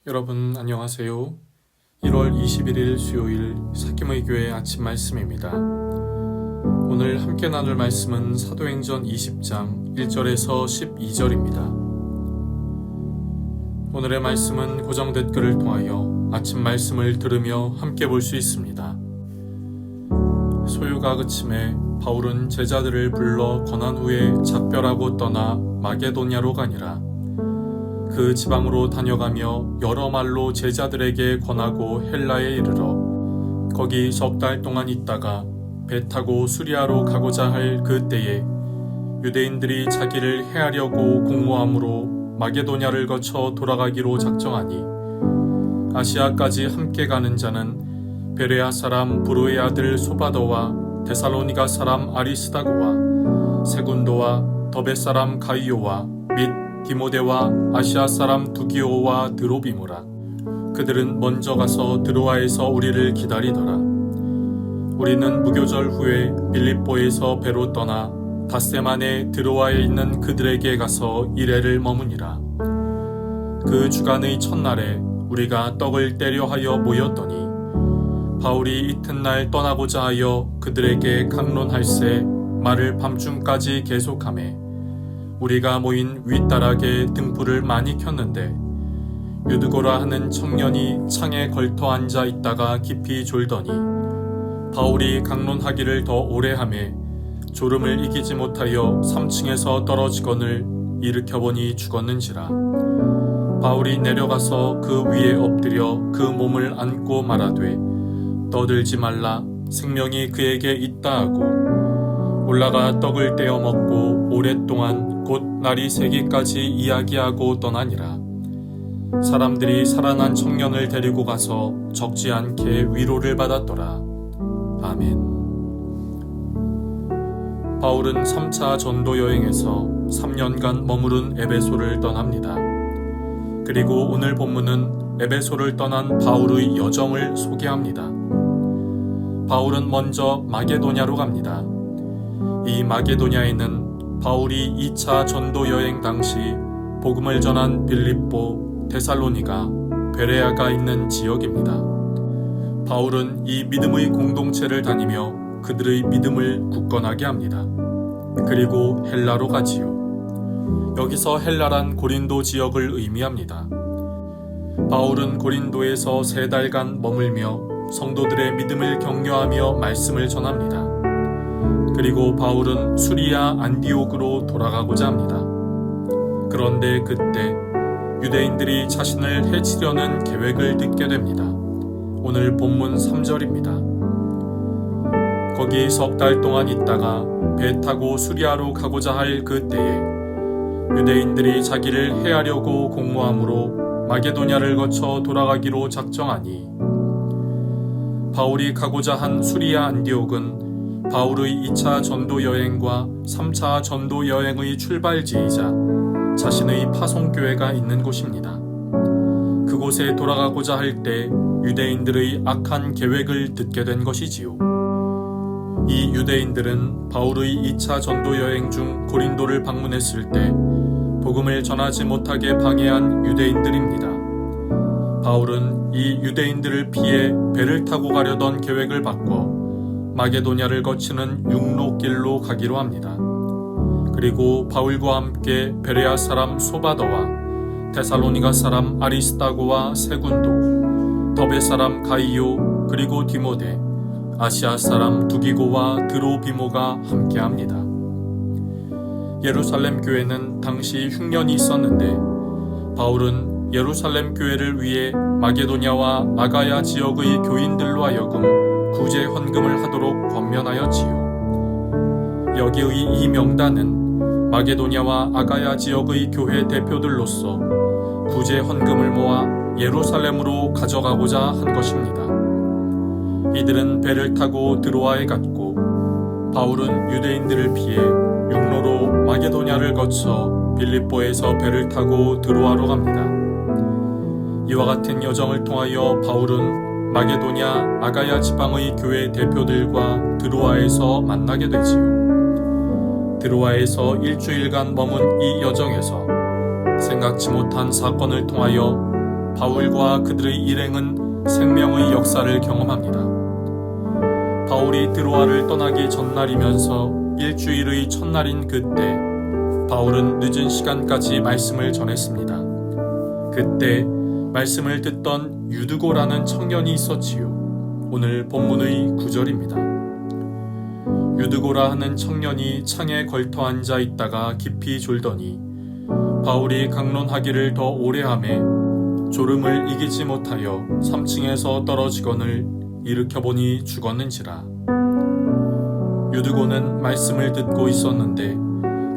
여러분 안녕하세요. 1월 21일 수요일 사김의 교회 아침 말씀입니다. 오늘 함께 나눌 말씀은 사도행전 20장 1절에서 12절입니다. 오늘의 말씀은 고정 댓글을 통하여 아침 말씀을 들으며 함께 볼 수 있습니다. 소요가 그침에 바울은 제자들을 불러 권한 후에 작별하고 떠나 마게도냐로 가니라. 그 지방으로 다녀가며 여러 말로 제자들에게 권하고 헬라에 이르러 거기 석 달 동안 있다가 배 타고 수리아로 가고자 할 그때에 유대인들이 자기를 해하려고 공모함으로 마게도냐를 거쳐 돌아가기로 작정하니 아시아까지 함께 가는 자는 베레아 사람 브로의 아들 소바더와 데살로니가 사람 아리스다고와 세군도와 더베 사람 가이오와 및 디모데와 아시아 사람 두기오와 드로비모라. 그들은 먼저 가서 드로아에서 우리를 기다리더라. 우리는 무교절 후에 빌립보에서 배로 떠나 닷새만에 드로아에 있는 그들에게 가서 이레를 머무니라. 그 주간의 첫날에 우리가 떡을 떼려 하여 모였더니 바울이 이튿날 떠나고자 하여 그들에게 강론할세 말을 밤중까지 계속하매 우리가 모인 윗다락에 등불을 많이 켰는데 유드고라 하는 청년이 창에 걸터 앉아 있다가 깊이 졸더니 바울이 강론하기를 더 오래 하매 졸음을 이기지 못하여 3층에서 떨어지거늘 일으켜보니 죽었는지라. 바울이 내려가서 그 위에 엎드려 그 몸을 안고 말하되 떠들지 말라, 생명이 그에게 있다 하고 올라가 떡을 떼어 먹고 오랫동안 곧 날이 새기까지 이야기하고 떠나니라. 사람들이 살아난 청년을 데리고 가서 적지 않게 위로를 받았더라. 아멘. 바울은 3차 전도 여행에서 3년간 머무른 에베소를 떠납니다. 그리고 오늘 본문은 에베소를 떠난 바울의 여정을 소개합니다. 바울은 먼저 마게도냐로 갑니다. 이 마게도냐에는 바울이 2차 전도 여행 당시 복음을 전한 빌립보, 데살로니가, 베레아가 있는 지역입니다. 바울은 이 믿음의 공동체를 다니며 그들의 믿음을 굳건하게 합니다. 그리고 헬라로 가지요. 여기서 헬라란 고린도 지역을 의미합니다. 바울은 고린도에서 3달간 머물며 성도들의 믿음을 격려하며 말씀을 전합니다. 그리고 바울은 수리아 안디옥으로 돌아가고자 합니다. 그런데 그때 유대인들이 자신을 해치려는 계획을 듣게 됩니다. 오늘 본문 3절입니다. 거기 석 달 동안 있다가 배 타고 수리아로 가고자 할 그때에 유대인들이 자기를 해하려고 공모함으로 마게도냐를 거쳐 돌아가기로 작정하니 바울이 가고자 한 수리아 안디옥은 바울의 2차 전도 여행과 3차 전도 여행의 출발지이자 자신의 파송교회가 있는 곳입니다. 그곳에 돌아가고자 할 때 유대인들의 악한 계획을 듣게 된 것이지요. 이 유대인들은 바울의 2차 전도 여행 중 고린도를 방문했을 때 복음을 전하지 못하게 방해한 유대인들입니다. 바울은 이 유대인들을 피해 배를 타고 가려던 계획을 바꿔 마게도냐를 거치는 육로길로 가기로 합니다. 그리고 바울과 함께 베레아 사람 소바더와 데살로니가 사람 아리스다고와 세군도, 더베 사람 가이오, 그리고 디모데, 아시아 사람 두기고와 드로비모가 함께합니다. 예루살렘 교회는 당시 흉년이 있었는데 바울은 예루살렘 교회를 위해 마게도냐와 아가야 지역의 교인들로 하여금 구제 헌금을 하도록 권면하였지요. 여기의 이 명단은 마게도냐와 아가야 지역의 교회 대표들로서 구제 헌금을 모아 예루살렘으로 가져가고자 한 것입니다. 이들은 배를 타고 드로아에 갔고 바울은 유대인들을 피해 육로로 마게도냐를 거쳐 빌립보에서 배를 타고 드로아로 갑니다. 이와 같은 여정을 통하여 바울은 마게도냐 아가야 지방의 교회 대표들과 드로아에서 만나게 되지요. 드로아에서 일주일간 머문 이 여정에서 생각지 못한 사건을 통하여 바울과 그들의 일행은 생명의 역사를 경험합니다. 바울이 드로아를 떠나기 전날이면서 일주일의 첫날인 그때 바울은 늦은 시간까지 말씀을 전했습니다. 그때 말씀을 듣던 유드고라는 청년이 있었지요. 오늘 본문의 9절입니다. 유드고라 하는 청년이 창에 걸터 앉아 있다가 깊이 졸더니 바울이 강론하기를 더 오래 하매 졸음을 이기지 못하여 3층에서 떨어지거늘 일으켜보니 죽었는지라. 유드고는 말씀을 듣고 있었는데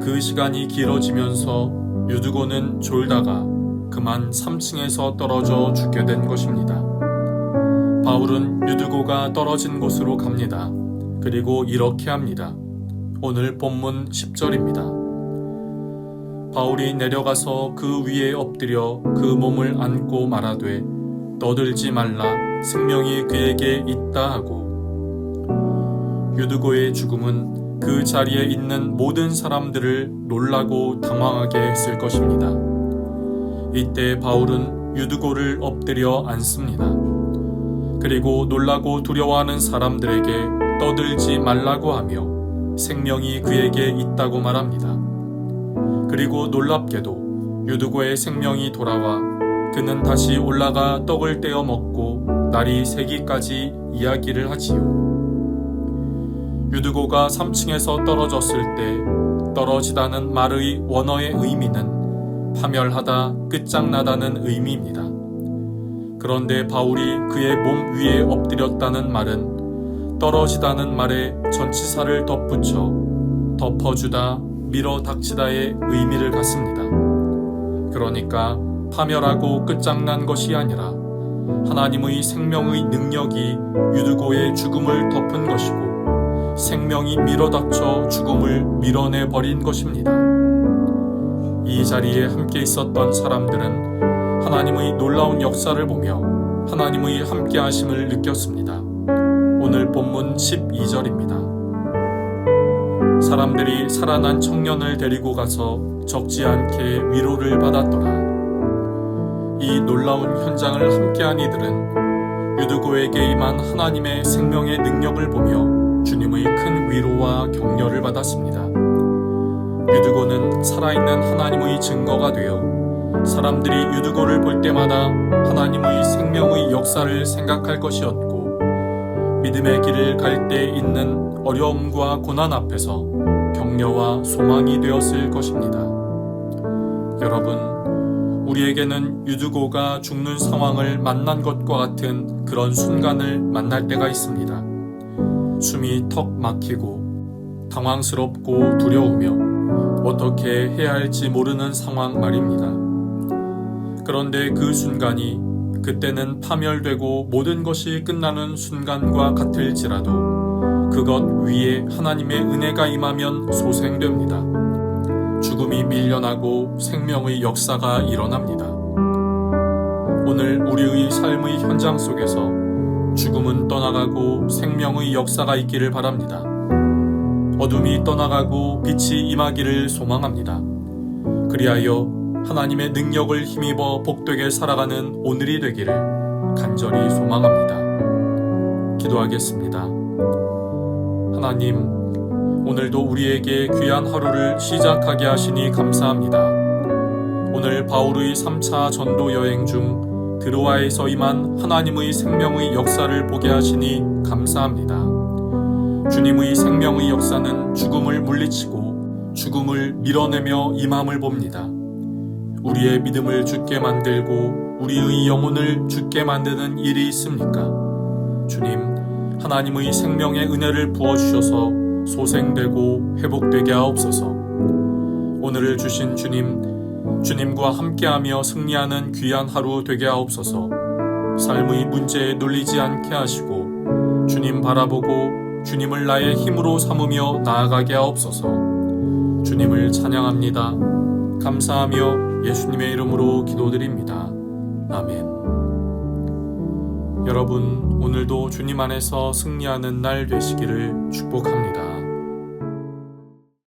그 시간이 길어지면서 유드고는 졸다가 그만 3층에서 떨어져 죽게 된 것입니다. 바울은 유드고가 떨어진 곳으로 갑니다. 그리고 이렇게 합니다. 오늘 본문 10절입니다. 바울이 내려가서 그 위에 엎드려 그 몸을 안고 말하되 떠들지 말라 생명이 그에게 있다 하고. 유드고의 죽음은 그 자리에 있는 모든 사람들을 놀라고 당황하게 했을 것입니다. 이때 바울은 유드고를 엎드려 앉습니다. 그리고 놀라고 두려워하는 사람들에게 떠들지 말라고 하며 생명이 그에게 있다고 말합니다. 그리고 놀랍게도 유드고의 생명이 돌아와 그는 다시 올라가 떡을 떼어 먹고 날이 새기까지 이야기를 하지요. 유드고가 3층에서 떨어졌을 때 떨어지다는 말의 원어의 의미는 파멸하다, 끝장나다는 의미입니다. 그런데 바울이 그의 몸 위에 엎드렸다는 말은 떨어지다는 말에 전치사를 덧붙여 덮어주다, 밀어 닥치다의 의미를 갖습니다. 그러니까 파멸하고 끝장난 것이 아니라 하나님의 생명의 능력이 유드고의 죽음을 덮은 것이고 생명이 밀어닥쳐 죽음을 밀어내버린 것입니다. 이 자리에 함께 있었던 사람들은 하나님의 놀라운 역사를 보며 하나님의 함께하심을 느꼈습니다. 오늘 본문 12절입니다. 사람들이 살아난 청년을 데리고 가서 적지 않게 위로를 받았더라. 이 놀라운 현장을 함께한 이들은 유드고에게 임한 하나님의 생명의 능력을 보며 주님의 큰 위로와 격려를 받았습니다. 유드고는 살아있는 하나님의 증거가 되어 사람들이 유드고를 볼 때마다 하나님의 생명의 역사를 생각할 것이었고 믿음의 길을 갈 때 있는 어려움과 고난 앞에서 격려와 소망이 되었을 것입니다. 여러분, 우리에게는 유드고가 죽는 상황을 만난 것과 같은 그런 순간을 만날 때가 있습니다. 숨이 턱 막히고 당황스럽고 두려우며 어떻게 해야 할지 모르는 상황 말입니다. 그런데 그 순간이 그때는 파멸되고 모든 것이 끝나는 순간과 같을지라도 그것 위에 하나님의 은혜가 임하면 소생됩니다. 죽음이 밀려나고 생명의 역사가 일어납니다. 오늘 우리의 삶의 현장 속에서 죽음은 떠나가고 생명의 역사가 있기를 바랍니다. 어둠이 떠나가고 빛이 임하기를 소망합니다. 그리하여 하나님의 능력을 힘입어 복되게 살아가는 오늘이 되기를 간절히 소망합니다. 기도하겠습니다. 하나님, 오늘도 우리에게 귀한 하루를 시작하게 하시니 감사합니다. 오늘 바울의 3차 전도 여행 중 드로아에서 임한 하나님의 생명의 역사를 보게 하시니 감사합니다. 주님의 생명의 역사는 죽음을 물리치고 죽음을 밀어내며 임함을 봅니다. 우리의 믿음을 굳게 만들고 우리의 영혼을 굳게 만드는 일이 있습니까? 주님, 하나님의 생명의 은혜를 부어주셔서 소생되고 회복되게 하옵소서. 오늘을 주신 주님과 함께하며 승리하는 귀한 하루 되게 하옵소서. 삶의 문제에 눌리지 않게 하시고 주님 바라보고 주님을 나의 힘으로 삼으며 나아가게 하옵소서. 주님을 찬양합니다. 감사하며 예수님의 이름으로 기도드립니다. 아멘. 여러분, 오늘도 주님 안에서 승리하는 날 되시기를 축복합니다.